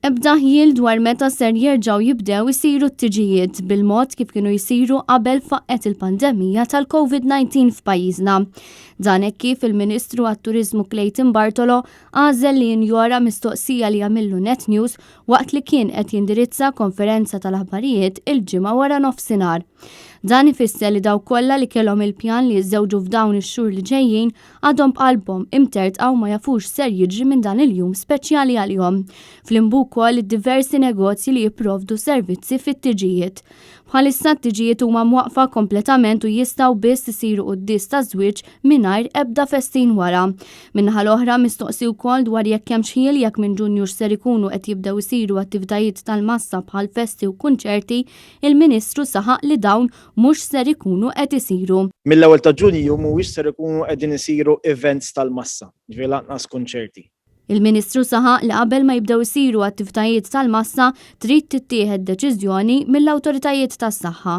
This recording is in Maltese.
Ebda ħiel dwar meta ser jerġgħu jibdew isiru t-tiġijiet bil-mod kif kienu jsiru qabel faqqet il-pandemija tal-COVID-19 f'pajjiżna. Dan hekk kif il-Ministru għat-Turiżmu Clayton Bartolo għażel li jinjora mistoqsija li għamillu Net News waqt li kien qed jindirizza konferenza tal-aħbarijiet il-ġimgħa wara nofsinhar. Dan ifisser li daw kollha li kellhom il-pjan li jiżżewġu f'dawn ix-xhur li ġejjin għadhom b'qalbhom imtertqgħu ma jafux ser jiġri minn dan il-jum speċjali għalihom. Flimbu wkoll id-diversi negozji li jipprovdu servizzi fit-tiġijiet. Bħalissa t-tiġijiet huma mwaqfa kompletament u jistgħu biss isiru qudies ta' żwieġ mingħajr ebda festin wara. Minnaħa l-oħra mistoqsi wkoll dwar jekk hemm xhiel jekk minn Ġunju ser ikunu qed jibdew isiru attivitajiet tal-massa bħal festi u kunċerti, il-Ministru saħaq li dawn mhux ser ikunu qed isiru. Mill-ewwel ta' Ġunju mhuwiex ser ikunu qegħdin isiru events tal-massa, ġifieri lanqas kunċerti. Il-Ministru saħaq li qabel ma jibdew isiru attivitajiet tal-massa trid tittieħed deċiżjoni mill-awtoritajiet tas-saħħa.